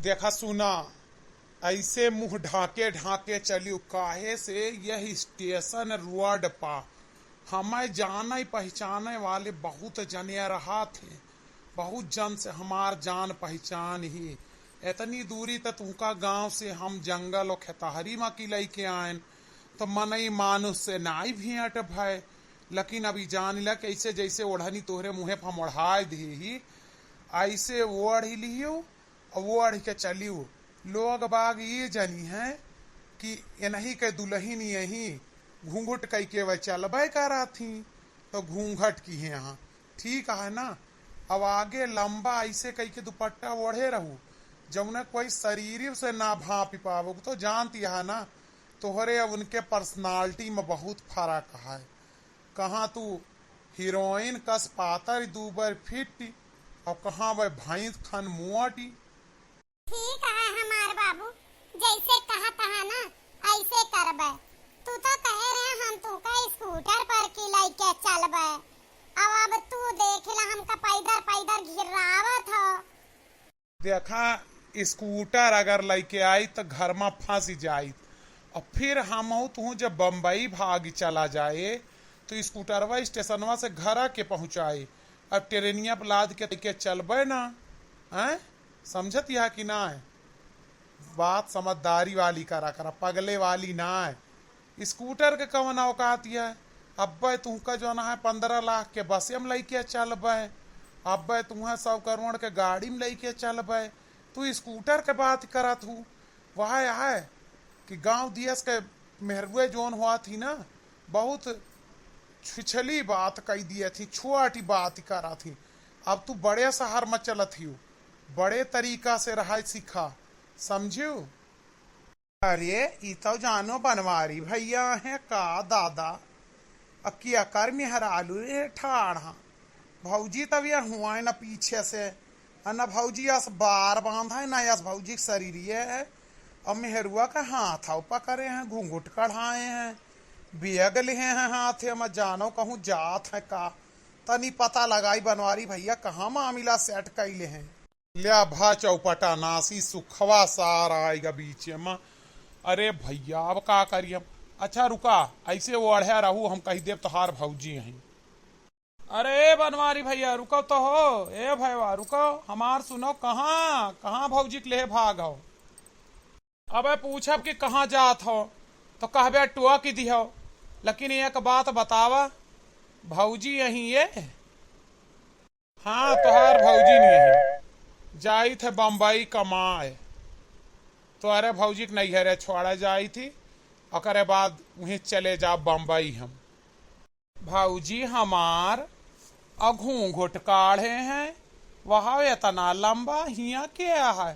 देखा सुना, ऐसे मुंह ढाके ढाके चलियो काहे से यह स्टेशन रोड पा हमें जाने पहचाने वाले बहुत जने रहा थे। बहुत जन से हमार जान पहचान ही। इतनी दूरी तक तुमका गांव से हम जंगल और खेतहरी में की लेके आयन तो मनई मानुष से नाई भेंट भय। लेकिन अभी जान ला कैसे जैसे ओढ़नी तोहरे मुँहे पर मोढ़ाए दी ऐसे ओढ़ लियो और ओढ़ के चलियो। लोग बाग ये जनी है कि इन्हीं के दुल्हन यही घूंघट कई के वह चलबे करा थी तो घूंघट की है यहाँ ठीक है ना। अब आगे लंबा ऐसे कई के दुपट्टा ओढ़े रहू जमुने कोई शरीर से ना भाप पावो तो जानती है ना। तोहरे अब उनके पर्सनालिटी में बहुत फर्क है। कहाँ तू हीरोइन कस पातर दूबर फिट और कहाँ वह भैंस खन मुआटी। ठीक है हमार बाबू, जैसे कहा तहा ना ऐसे करबे। तू तो कहे रहे हम तू का स्कूटर पर की लेके चलबे। अब तू देख ला हमका पैदल पैदल घिरावत हो। देखा स्कूटर अगर लेके आई तो घर में फंस जाई और फिर हम तू जब बम्बई भाग चला जाए तो स्कूटरवा स्टेशनवा से घर के पहुंचाए। अब ट्रेनिया पर लाद के लेके चलबे ना है। समझत यह कि ना है बात समझदारी वाली करा पगले वाली ना है। स्कूटर के कवन औकात है। अब तुमका जो ना है 15 लाख के बसे में लेके चलबे। अब तुम्हें 100 करोड़ के गाड़ी में लेके चलबे। तू स्कूटर के बात करत हूँ। वह है कि गांव दियस के मेहरुए जोन हुआ थी ना बहुत छिछली बात कही दिए थी, छोटी बात करा थी। अब तू बड़े शहर में चलत ही बड़े तरीका से रहा सीखा समझू। अरे ये तो जानो बनवारी भैया है का दादा अकिया कर मेहरालू रे ठाढ़ा भौजी तब यह हुआ है न पीछे से न भौजी यस बार बांधा है न यस भौजी शरीर है। अब मेहरुआ का हाथ पकड़े हैं घूंघट कढ़ाए हैं बेग ले हैं हाथ में जानो कहूँ जात है का तनी पता लगाई बनवारी भैया कहाँ मामला सेट कैले हैं। लिया भा चौपटा नासी सुखवा सारा आएगा बीच में। अरे भैया अब का करिए। अच्छा रुका ऐसे वो अढ़िया रहू हम कही देव तोहार भौजी हैं। अरे बनवारी भैया रुको तो हो। ए भैया रुको हमार सुनो कहाँ कहाँ भौजी के ले भागो। अब पूछब कि कहाँ जात हो तो कहबे टुआ की दिहो। लेकिन एक बात बतावा भौजी यही है। हाँ तोहार भौजी नहीं है जाई थे बम्बई कमाए तो अरे भौजी के नैहरे छोड़ा जाई थी और बाद वहीं चले जा बम्बई। हम भौजी हमार घूंघट काढ़े हैं वहाँ इतना लंबा हिया क्या है।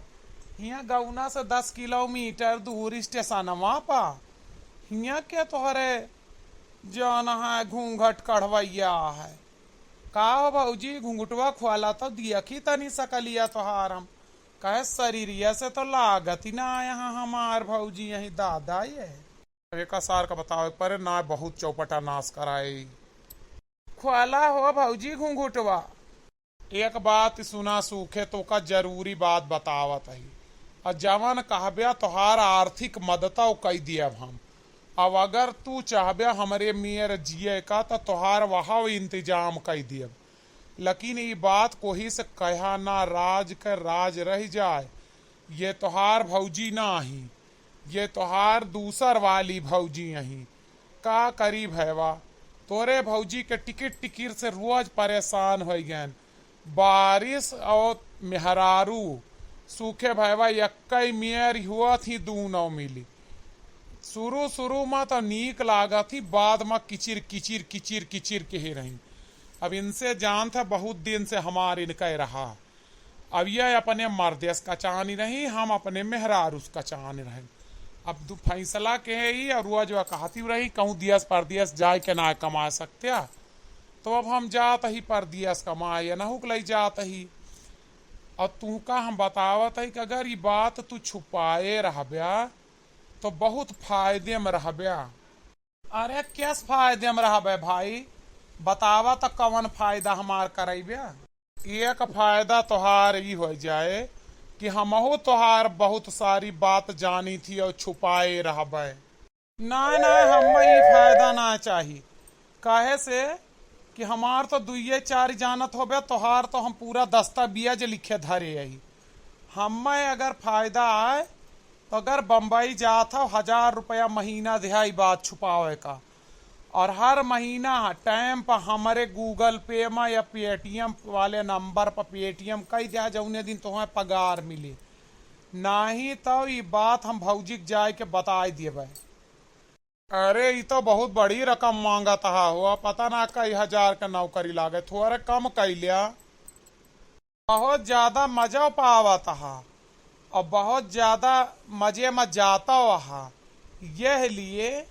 हिया गौना से 10 किलोमीटर दूर स्टेशन वहाँ पा हिया के तोहरे जाना है घूंघट कढ़वैया है का भौजी घूंघटवा खुआला तो दिया की तनी सकलिया तोहार हम कहे शरीरिया से तो लागत ही ना यहाँ हमार भौजी यही दादा ये एक सार का बताओ पर ना बहुत चौपटा नाश कराए खुआला हो भौजी घूंघटवा। एक बात सुना सूखे तो का जरूरी बात बतावत है और जवन कहबे तोहार आर्थिक मदद कई दिया हम। अब अगर तू चाहबे हमारे मियर जिए का तो तोहार वहाँ इंतजाम कर दिए। लेकिन ये बात कोई से कहा ना राज के राज रह जाए। ये तोहार भौजी ना ही ये तोहार दूसर वाली भौजी यही का करीब है वा। तोरे भौजी के टिकट से रोज परेशान हो गए। बारिश और मेहरारू सूखे भैवा यक्कई मेयर हुआ थी दूनों मिली। शुरू में तो नीक लागा थी बाद में किचिर किचिर किचिर किचिर के ही रही। अब इनसे जान था बहुत दिन से हमारे इनका रहा। अब यह अपने मर्देश का चाहनी रही हम अपने मेहरारूस का चाहनी रहे। अब दो फैसला के ही और रोज वह कहती रही कहूँ दियस परदियस जाए के ना कमा सकते तो अब हम जात ही परदियस कमाए ना हुक ले जात ही। और तू का हम बतावत है कि अगर ये बात तू छुपाए रहब्या तो बहुत फायदे में रहब्या। अरे कैस फायदे में रहबे भाई बतावा तो कवन फायदा हमार करेब्या। एक फायदा तोहार ही हो जाए कि हमहू तोहार बहुत सारी बात जानी थी और छुपाए रहबै। ना हम ई फायदा ना चाही, काहे से कि हमार तो दुइये चार जानत होबे, तोहार तो हम पूरा दस्तावेज लिखे धरे यही। हमें अगर फायदा आए तो अगर बम्बई जात हो 1000 रुपया महीना दिहाई बात छुपावे का, और हर महीना टाइम पर हमारे गूगल पे में या पेटीएम वाले नंबर पर पेटीएम कई दिया जौने दिन तुम्हें पगार मिले। नहीं तो ये बात हम भौजी जाए के बताए दिए। अरे ये तो बहुत बड़ी रकम मांगत हुआ, पता ना कई 1000 का नौकरी लागे, थोड़े कम कैलिया। बहुत ज्यादा मजा पावत और बहुत ज्यादा मजे में जाता वहा, यह लिए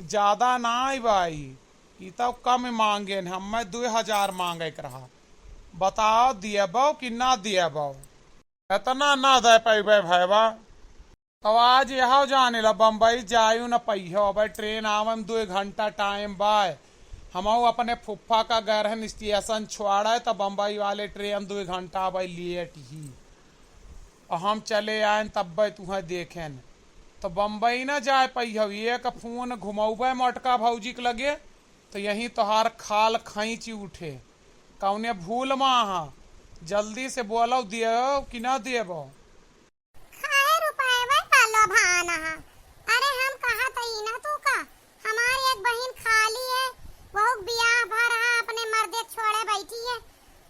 ज्यादा ना आई भाई। ये तो कम मांगे, हमें 2000 मांगे के रहा। बताओ दिएबो कि ना दिएबो? इतना ना दे पैबे भैया। तो आज यहाँ जाने ला बम्बई जायू न पहियो भाई, ट्रेन आवे में 2 घंटा टाइम बाय। हम अपने फुफ्फा का गरहन स्टेशन छोड़ा तो बम्बई वाले ट्रेन 2 घंटा भाई लेट ही, और हम चले आए तब भाई तुम्हें देखें। तो बम्बई ना जाए पहियो, एक फोन घुमौबे मोटका भौजी के लगे तो यही तोहार खाल खींच उठे। कौने भूल माँ जल्दी से बोलो दियो कि ना देबो? अरे हम कहा तई ना तू का, हमारी एक बहन खाली है, वो बियाह भर अपने मर्दे छोड़े बैठी है,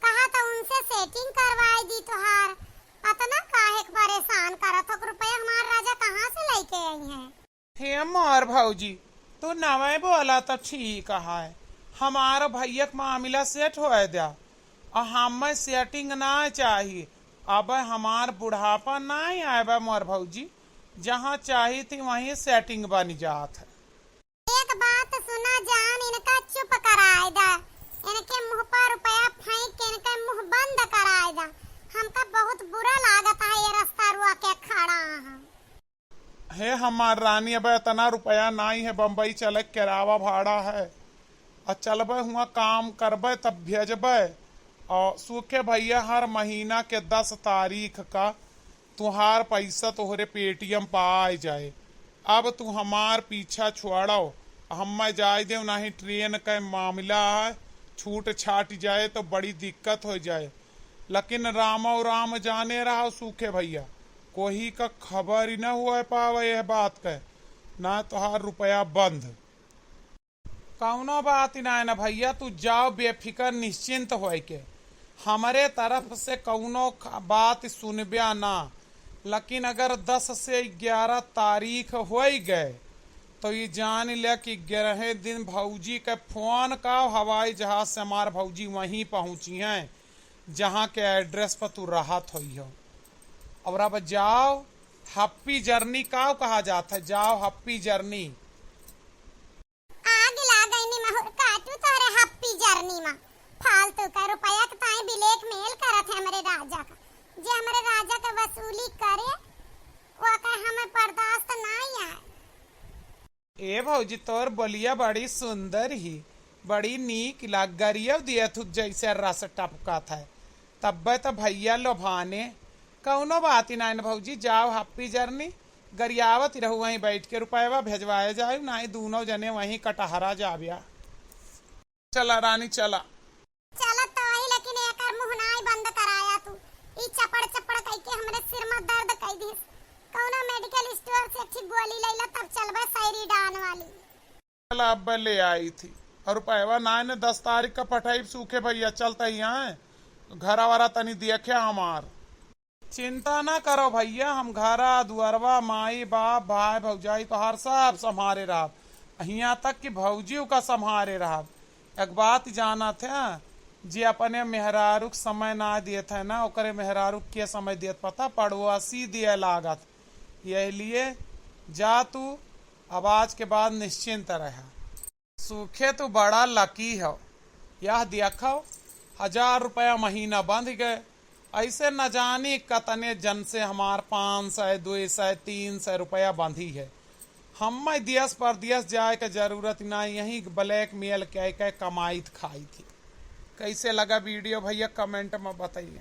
कहा तो उनसे सेटिंग करवाई दी तोहार। अतना काहे परेशान करत हो? रुपया हमार राजा कहाँ से लेके आई है? हे मोर भौजी तू नवे बोला तो ठीक है, हमारा भैया का मामला सेट हो दिया, और हमें सेटिंग ना चाहिए। अब हमार बुढ़ापा ना आए मोर भौजी, जहाँ चाहिए थी वहीं सेटिंग बन जात है। एक बात सुना जान, इनका चुप कराए दा, इनके मुंह पर रुपया फेंक के इनका मुंह बंद कराए दा। हमका बहुत बुरा लागत है ये रास्ता रुआ के खड़ा है। हे हमार रानी अब इतना रुपया नहीं है, बम्बई चले किरावा भाड़ा है, और चलबे हुआ काम करबे तब भेजबे। और सूखे भैया हर महीना के 10 तारीख का तुहार पैसा तोहरे पेटीएम पा जाए। अब तू हमार पीछा छोड़ो, हम जाए दे नहीं, ट्रेन का मामला है, छूट छाट जाए तो बड़ी दिक्कत हो जाए। लेकिन रामो राम जाने रहा सूखे भैया, कोई का खबर ही न हुआ पावे यह बात का, ना तुहार रुपया बंद। कौनो बात ही ना भैया, तू जाओ बेफिक्र निश्चिंत हो के, हमारे तरफ से कौनो बात सुनबे ना। लेकिन अगर 10 से 11 तारीख हो गए तो ये जान ले कि 11 दिन भौजी के फोन का हवाई जहाज से हमार भौजी वहीं पहुंची हैं जहां के एड्रेस पर तू राहत हुई हो। और अब जाओ, हैप्पी जर्नी का कहा जाता है, जाओ हैप्पी जर्नी। आग लागैनी महर काटू तोरे हैप्पी जर्नी में, फालतू का रुपया के ताई बिलेक मेल करत है हमरे राजा का। जे हमरे राजा के वसूली करे वो का हमें बर्दाश्त नहीं आए। ए भौजी तोर बोलिया बड़ी सुंदर ही, बड़ी नीक लागरिया दिया तू जैसे रस टपका था, तब तो भैया लोभाने। कौनो बात ही ना भौजी, जाओ हैप्पी जर्नी, गरियावत रहू वहीं बैठ के, रुपया भेजवाए जाए ना, दोनों जने वहीं कटहरा जाबिया। चला रानी चला चला तो वही, लेकिन एकर मुंह नाई बंद कराया तू। ई चपड़ चपड़ कह के हमरे सिर में दर्द कई दी। कौनो मेडिकल स्टोर से अच्छी गोली लैला तब चलबे सैरिडान वाली। चला अब ले आई थी, और रुपया ना 10 तारीख का पठाई सूखे भैया, चलता ही यहाँ घर वारा तनी देखे हमार। चिंता ना करो भैया, हम घरा दुआरवा माई बाप भाई भौजाई तो हर सब संभारे रहा, यहाँ तक कि भौजियों का संभारे रहा। एक बात जाना थे, जे अपने मेहरारू समय ना दिए थे ना, ओकरे मेहरारू के समय दिए पता पड़ोसी दिए लागत। यही लिए जा तू अब आज के बाद निश्चिंत रहा। सूखे तू बड़ा लकी हो, यह देखो 1000 रुपया महीना बंध गए। ऐसे न जानी कतने जन से हमार 500 200 300 रुपया बंधी है। हम देश परदेश जाए के जरूरत ना, यही ब्लैक मेल कह के कमाई खाई थी। कैसे लगा वीडियो भैया कमेंट में बताइए।